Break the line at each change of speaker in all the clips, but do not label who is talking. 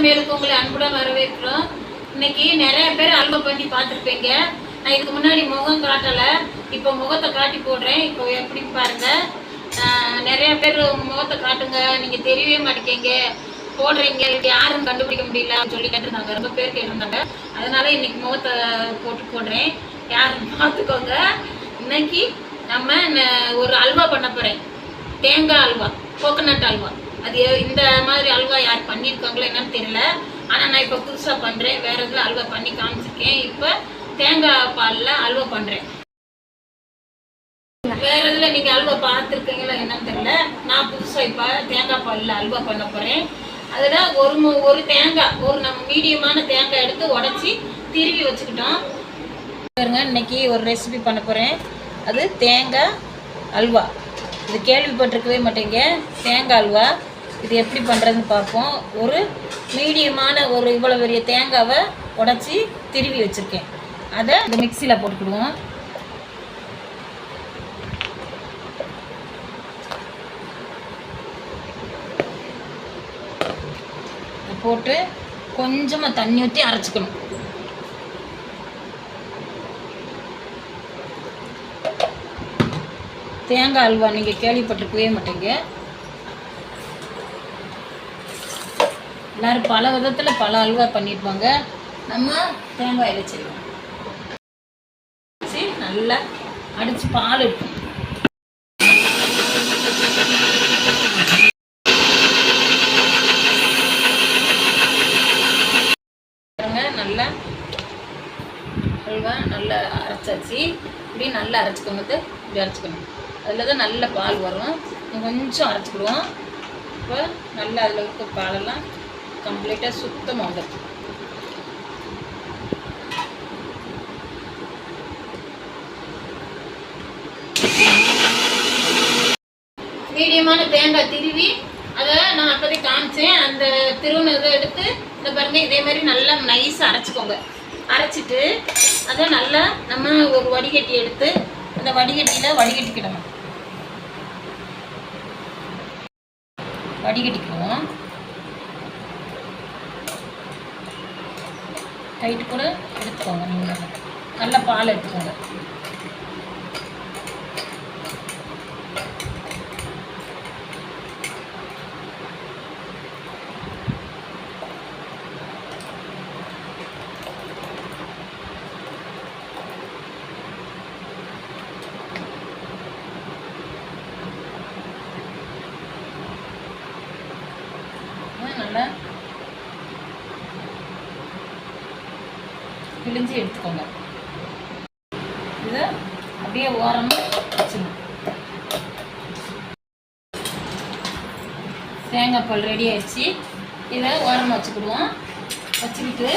சமையலுக்கு உங்களை அன்புடன் வரவேற்கிறோம். இன்னைக்கு நிறைய பேர் அல்வா பண்ணி பார்த்துருப்பீங்க. நான் இதுக்கு முன்னாடி முகம் காட்டலை, இப்போ முகத்தை காட்டி போடுறேன். இப்போ எப்படி பாருங்க. நிறைய பேர் முகத்தை காட்டுங்க, நீங்கள் தெரியவே மாட்டேங்க போடுறீங்க, யாரும் கண்டுபிடிக்க முடியல சொல்லி கேட்டிருந்தாங்க. ரொம்ப பேர் கேட்டிருந்தாங்க. அதனால இன்னைக்கு முகத்தை போடுறேன், யாரும் பார்த்துக்கோங்க. இன்னைக்கு நம்ம ஒரு அல்வா பண்ண போகிறேன். தேங்காய் அல்வா, கோகோனட் அல்வா. அது இந்த மாதிரி அல்வா யார் பண்ணியிருக்காங்களோ என்னன்னு தெரியல. ஆனால் நான் இப்போ புதுசாக பண்ணுறேன். வேறு இதில் அல்வா பண்ணி காமிச்சிருக்கேன். இப்போ தேங்காய் பாலில் அல்வா பண்ணுறேன். வேறு இதில் நீங்கள் அல்வா பார்த்துருக்கீங்களா என்னன்னு தெரியல. நான் புதுசாக இப்போ தேங்காய் பாலில் அல்வா பண்ண போகிறேன். அதில் ஒரு தேங்காய், நம்ம மீடியமான தேங்காய் எடுத்து உடச்சி திருவி வச்சுக்கிட்டோம். பாருங்க, இன்னைக்கு ஒரு ரெசிபி பண்ண போகிறேன். அது தேங்காய் அல்வா. இது கேள்விப்பட்டிருக்கவே மாட்டேங்க, தேங்காய் அல்வா. இது எப்படி பண்ணுறதுன்னு பார்ப்போம். ஒரு மீடியமான இவ்வளோ பெரிய தேங்காவை உடச்சி திருவி வச்சுருக்கேன். அதை இந்த மிக்சியில் போட்டுக்கிடுவோம். போட்டு கொஞ்சமாக தண்ணி ஊற்றி அரைச்சிக்கணும். தேங்காய் அல்வா நீங்கள் கேள்விப்பட்டிருக்கவே மாட்டீங்க. எல்லோரும் பல விதத்தில் பல அல்வா பண்ணியிருப்பாங்க. நம்ம தேங்காயில் செய்வோம். சரி, நல்லா அடித்து பால் இருக்கும். நல்லா அல்வா நல்லா அரைச்சாச்சு. இப்படி நல்லா அரைச்சிக்கோங்க. இப்படி அரைச்சிக்கணும். அதில் தான் நல்ல பால் வரும். கொஞ்சம் அரைச்சிக்கிடுவோம். இப்போ நல்லா அதில் இருக்க பாலெல்லாம் கம்ப்ளீட்டாக சுத்தமாக வந்துடும். மீடியமான தேங்காய் திருவி அதை நான் அப்போதைக்கு காமிச்சேன். அந்த திருவினதை எடுத்து இந்த பாருங்க, இதே மாதிரி நல்லா நைஸாக அரைச்சிக்கோங்க. அரைச்சிட்டு அதை நல்லா நம்ம ஒரு வடிகட்டி எடுத்து அந்த வடிகட்டியில் வடிகட்டிக்கிடணும். வடிகட்டிக்குவோம். டைட்டு கூட எடுத்துக்கோங்க. நீங்கள் நல்லா பால் எடுத்துக்கோங்க. நல்லா பிழிஞ்சு எடுத்துக்கோங்க. இதை அப்படியே ஓரமாக வச்சுக்கணும். தேங்காய் பால் ரெடி ஆயிடுச்சு. இதை ஓரமாக வச்சுக்கிடுவோம். வச்சுக்கிட்டு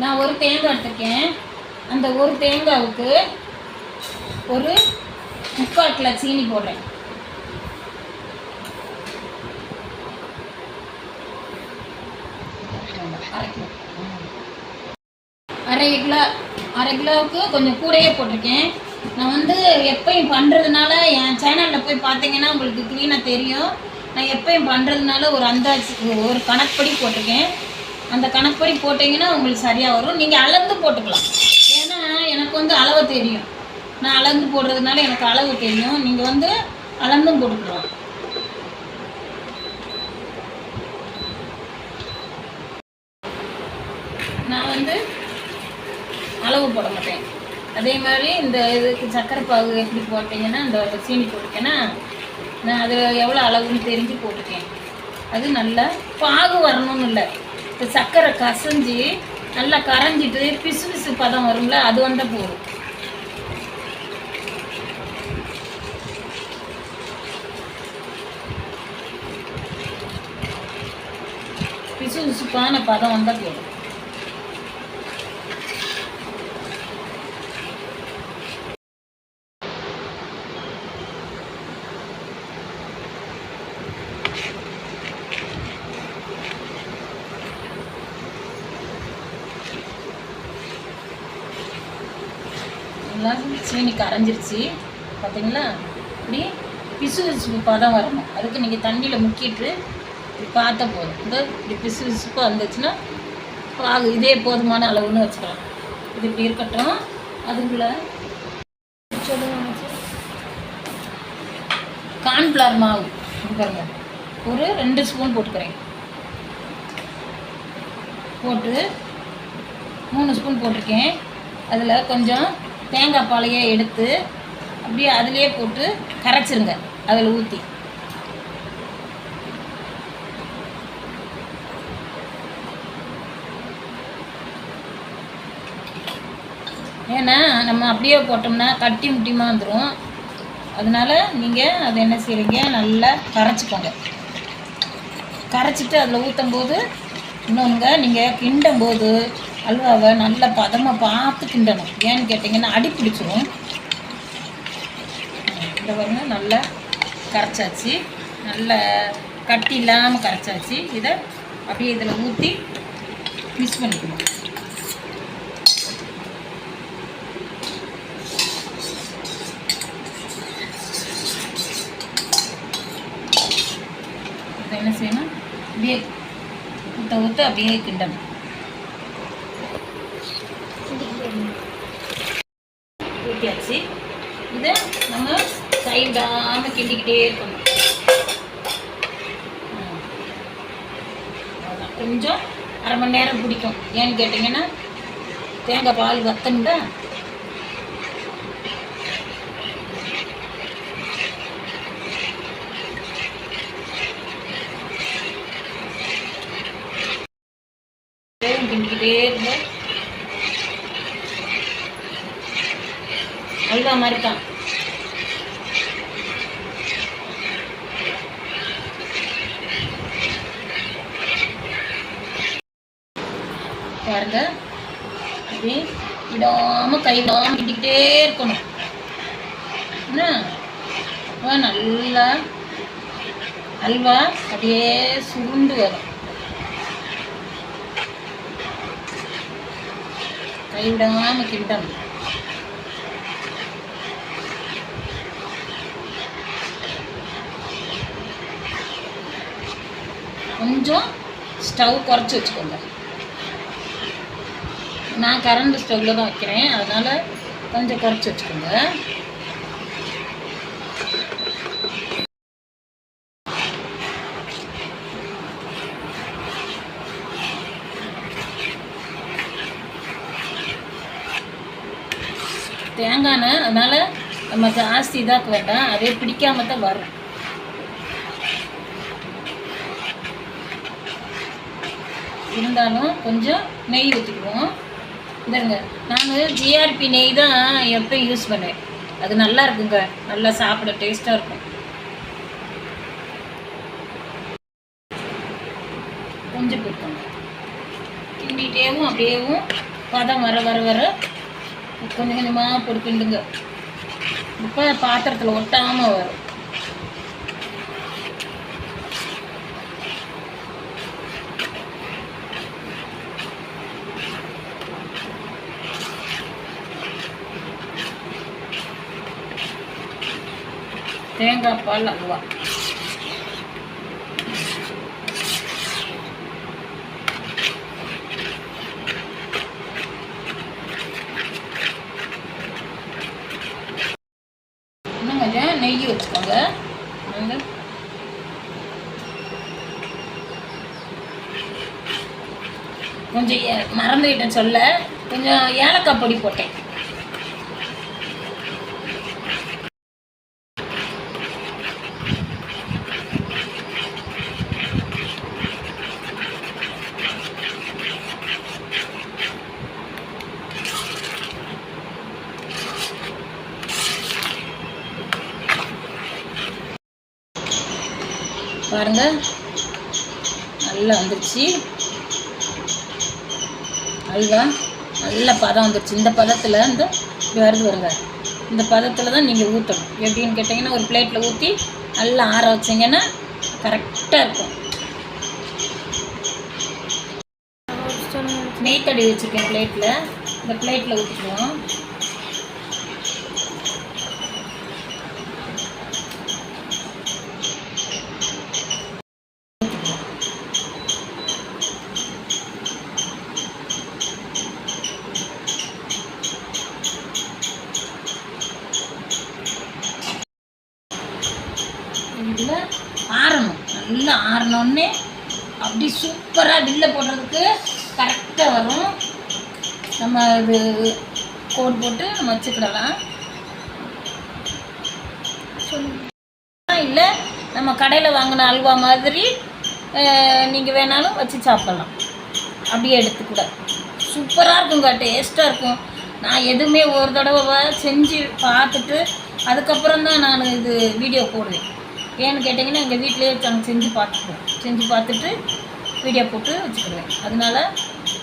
நான் ஒரு தேங்காய் எடுத்துருக்கேன். அந்த ஒரு தேங்காவுக்கு ஒரு 3/4 கிலோ சீனி போடுறேன். அரை கிலோவுக்கு கொஞ்சம் கூடயே போட்டிருக்கேன். நான் எப்பயும் பண்ணுறதுனால என் சேனலில் போய் பார்த்தீங்கன்னா உங்களுக்கு க்ளீனாக தெரியும். நான் எப்பயும் பண்ணுறதுனால ஒரு ஒரு கணக்குப்படி போட்டிருக்கேன். அந்த கணக்குப்படி போட்டிங்கன்னா உங்களுக்கு சரியாக வரும். நீங்கள் அளந்து போட்டுக்கலாம். ஏன்னா எனக்கு அளவு தெரியும். நான் அளந்து போடுறதுனால எனக்கு அளவு தெரியும். நீங்கள் அளந்தும் போட்டுக்கலாம். நான் அளவு போட மாட்டேன். அதே மாதிரி இந்த இதுக்கு சர்க்கரை பாகு எப்படி போட்டிங்கன்னா, இந்த சீனி போட்டிருக்கேன்னா நான் அது எவ்வளோ அளவுன்னு தெரிஞ்சு போட்டிருக்கேன். அது நல்லா பாகு வரணும்னு இல்லை. இப்போ சர்க்கரை கசஞ்சி நல்லா கரைஞ்சிட்டு பிசு பிசு பதம் வரும்ல, அது வந்தால் போதும். பிசு பிசுப்பான பதம் வந்தால் போதும். சீனி கரைஞ்சிருச்சு பார்த்தீங்களா. இப்படி பிசு பிசு பதம் வரணும். அதுக்கு நீங்கள் தண்ணியில் முக்கிட்டு இது பார்த்தா போதும். இந்த இப்படி பிசு பிசுப்பாக இருந்துச்சுன்னா பாகு இதே போதுமான அளவுன்னு வச்சுக்கலாம். இது இப்படி இருக்கட்டும். அதுக்குள்ள கார்ன்ஃப்ளவர் மாவு பாருங்க, ஒரு 2 ஸ்பூன் போட்டுக்கிறேன். போட்டு 3 ஸ்பூன் போட்டிருக்கேன். அதில் கொஞ்சம் தேங்காய் பாலையே எடுத்து அப்படியே அதிலே போட்டு கரைச்சிருங்க. அதில் ஊற்றி ஏன்னா நம்ம அப்படியே போட்டோம்னா கட்டி முட்டியமாக வந்துடும். அதனால் நீங்கள் அதை என்ன செய்கிறீங்க, நல்லா கரைச்சிக்கோங்க. கரைச்சிட்டு அதில் ஊற்றும் போது இன்னொன்றுங்க, நீங்கள் கிண்டும் போது அல்வாவை நல்லா பதமாக பார்த்து கிண்டணும். ஏன்னு கேட்டிங்கன்னா அடி பிடிச்சிரும். இந்த பாருங்க, நல்லா கரைச்சாச்சு, நல்லா கட்டி இல்லாமல் கரைச்சாச்சு. இதை அப்படியே இதில் ஊற்றி மிக்ஸ் பண்ணிக்கணும். இதை என்ன செய்யணும், அப்படியே ஊற்ற அப்படியே கிண்டணும். ஊற்றியாச்சு. இதை நம்ம கைவிடாமல் கிண்டிக்கிட்டே இருக்கணும். கொஞ்சம் அரை மணி நேரம் பிடிக்கும். ஏன்னு கேட்டிங்கன்னா தேங்காய் பால் வத்தணுங்க. கிண்டிக்கிட்டே இருங்க. அல்வா மாதிரி தான். பாருங்க, அப்படியே விடாமல் கை விடாமல் கிண்டிக்கிட்டே இருக்கணும். என்ன நல்லா அல்வா அப்படியே சுருண்டு வரும். கை விடாமல் கிண்டணும். கொஞ்சம் ஸ்டவ் குறைச்சி வச்சுக்கோங்க. நான் கரண்ட் ஸ்டவ்வில் தான் வைக்கிறேன், அதனால் கொஞ்சம் குறைச்சி வச்சுக்கோங்க. தேங்காய் அதனால் நம்ம ஜாஸ்தி இதாக்க வேண்டாம், அதே பிடிக்காம தான் வரும். இருந்தாலும் கொஞ்சம் நெய் ஊற்றிக்குவோம். இந்தங்க, நான் ஜிஆர்பி நெய் தான் எப்பயும் யூஸ் பண்ணுவேன். அது நல்லா இருக்குங்க, நல்லா சாப்பிட டேஸ்ட்டாக இருக்கும். கொஞ்சம் போட்டுக்கோங்க. கிண்டிகிட்டேவும் அப்படியேவும் பதம் வர வர வர கொஞ்சம் கொஞ்சமாக போட்டு கிண்டுங்க. இப்போ பாத்திரத்தில் ஒட்டாமல் வரும். தேங்காய் பால் அல்வா. இன்னும் கொஞ்சம் நெய் வச்சுக்கோங்க. கொஞ்சம் மறந்துக்கிட்டேன் சொல்ல, கொஞ்சம் ஏலக்காய் பொடி போட்டேன். பாருங்க, நல்லா வந்துருச்சு அல்வா. நல்ல பதம் வந்துருச்சு. இந்த பதத்தில் இந்த வருது வருங்க. இந்த பதத்தில் தான் நீங்கள் ஊற்றணும். எப்படின்னு கேட்டிங்கன்னா, ஒரு பிளேட்டில் ஊற்றி நல்லா ஆற வச்சிங்கன்னா கரெக்டாக இருக்கும். நெய் தடவி வச்சுருக்கேன் பிளேட்டில். இந்த பிளேட்டில் ஊற்றிக்குவோம். ஆறினோடனே அப்படி சூப்பராக வில்ல போடுறதுக்கு கரெக்டாக வரும். நம்ம இது கோட் போட்டு நம்ம வச்சுக்கிடலாம். இல்லை நம்ம கடையில் வாங்கின அல்வா மாதிரி நீங்கள் வேணாலும் வச்சு சாப்பிடலாம். அப்படியே எடுத்து கூட சூப்பராக இருக்குங்க, டேஸ்ட்டாக இருக்கும். நான் எதுவுமே ஒரு தடவை செஞ்சு பார்த்துட்டு அதுக்கப்புறம் தான் நான் இது வீடியோ போடுவேன். ஏன்னு கேட்டிங்கன்னா எங்கள் வீட்டிலேயே நாங்கள் செஞ்சு பார்த்துட்டு வீடியோ போட்டு வச்சுக்கிடுவேன். அதனால்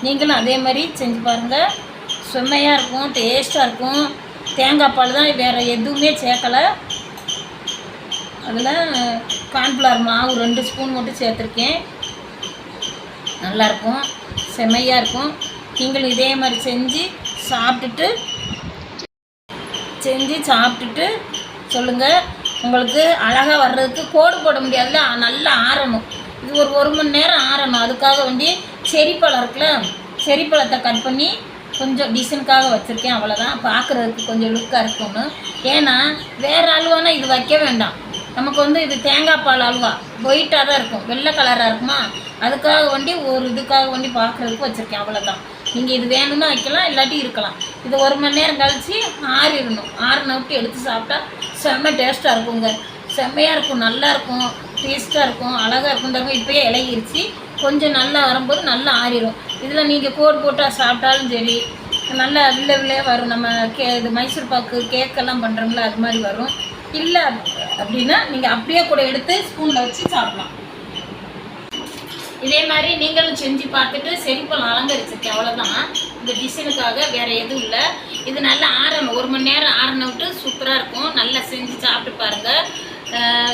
நீங்களும் அதே மாதிரி செஞ்சு பாருங்கள். செம்மையாக இருக்கும், டேஸ்ட்டாக இருக்கும். தேங்காய் பால் தான், வேறு எதுவுமே சேர்க்கலை. அதில் கார்ன்ஃப்ளவர் மாவு 2 ஸ்பூன் மட்டும் சேர்த்துருக்கேன். நல்லாயிருக்கும், செம்மையாக இருக்கும். நீங்களும் இதே மாதிரி செஞ்சு சாப்பிட்டுட்டு சொல்லுங்கள். உங்களுக்கு அழகாக வர்றதுக்கு கோடு போட முடியாதுல்ல, நல்லா ஆறணும். இது ஒரு மணி நேரம் ஆறணும். அதுக்காக வேண்டி செரி பழம் இருக்குல்ல, செரி பழத்தை கட் பண்ணி கொஞ்சம் டிசைனுக்காக வச்சுருக்கேன். அவ்வளோதான், பார்க்குறதுக்கு கொஞ்சம் லுக்காக இருக்கும்னு. ஏன்னா வேறு அல்வானா இது வைக்க வேண்டாம். நமக்கு இது தேங்காய் பால் அல்வா ஒயிட்டாக தான் இருக்கும், வெள்ளை கலராக இருக்குமா. அதுக்காக வேண்டி இதுக்காக வேண்டி பார்க்குறதுக்கு வச்சுருக்கேன். அவ்வளோதான். நீங்கள் இது வேணும்னா வைக்கலாம், இல்லாட்டி இருக்கலாம். இது 1 மணி நேரம் கழித்து ஆறிடணும். ஆறின விட்டு எடுத்து சாப்பிட்டா செம்ம டேஸ்ட்டாக இருக்குங்க. செம்மையாக இருக்கும், நல்லாயிருக்கும், டேஸ்ட்டாக இருக்கும், அழகாக இருக்கும். தங்க இப்போயே இலகிருச்சு. கொஞ்சம் நல்லா வரும்போது நல்லா ஆறிடும். இதில் நீங்கள் கோடு போட்டால் சாப்பிட்டாலும் சரி, நல்லா வில்லையே வரும். நம்ம இது மைசூர் பாக்கு கேக்கெல்லாம் பண்ணுறோங்களா, அது மாதிரி வரும். இல்லை அப்படின்னா நீங்கள் அப்படியே கூட எடுத்து ஸ்பூனில் வச்சு சாப்பிடலாம். இதே மாதிரி நீங்களும் செஞ்சு பார்த்துட்டு செரிப்பழம் அலங்கரிச்சிருக்கேன். அவ்வளோதான், இந்த டிசைனுக்காக, வேறு எதுவும் இல்லை. இது நல்லா ஆறணும், 1 மணி நேரம் ஆறின விட்டு சூப்பராக இருக்கும். நல்லா செஞ்சு சாப்பிட்டு பாருங்கள்.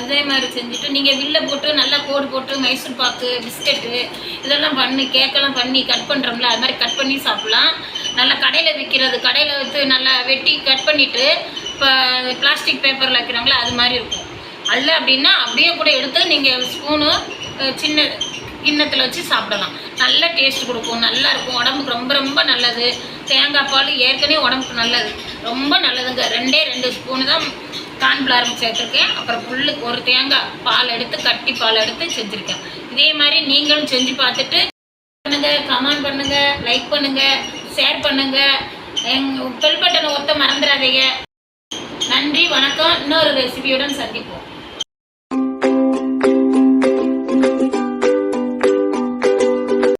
இதே மாதிரி செஞ்சுட்டு நீங்கள் வில்ல போட்டு நல்லா கோடு போட்டு மைசூர் பாக்கு, பிஸ்கெட்டு இதெல்லாம் கேக்கெல்லாம் பண்ணி கட் பண்ணுறோம்ல, அது மாதிரி கட் பண்ணி சாப்பிட்லாம். நல்லா கடையில் விற்று நல்லா வெட்டி கட் பண்ணிவிட்டு இப்போ பிளாஸ்டிக் பேப்பரில் வைக்கிறாங்களா, அது மாதிரி இருக்கும். அல்ல அப்படின்னா அப்படியே கூட எடுத்து நீங்கள் ஸ்பூனு சின்ன கிண்ணத்தில் வச்சு சாப்பிடலாம். நல்ல டேஸ்ட் கொடுக்கும், நல்லாயிருக்கும். உடம்புக்கு ரொம்ப ரொம்ப நல்லது. தேங்காய் பால் ஏற்கனவே உடம்புக்கு நல்லது, ரொம்ப நல்லதுங்க. 2 ஸ்பூனு தான் கார்ன்ஃப்ளவர் சேர்த்துருக்கேன். அப்புறம் ஒரு தேங்காய் பால் எடுத்து கட்டி பால் எடுத்து செஞ்சுருக்கேன். இதே மாதிரி நீங்களும் செஞ்சு பார்த்துட்டு பண்ணுங்கள், கமெண்ட் பண்ணுங்கள், லைக் பண்ணுங்கள், ஷேர் பண்ணுங்கள். பெல் பட்டனை மறந்துடாதீங்க. நன்றி, வணக்கம். இன்னொரு ரெசிபியுடன் சந்திப்போம்.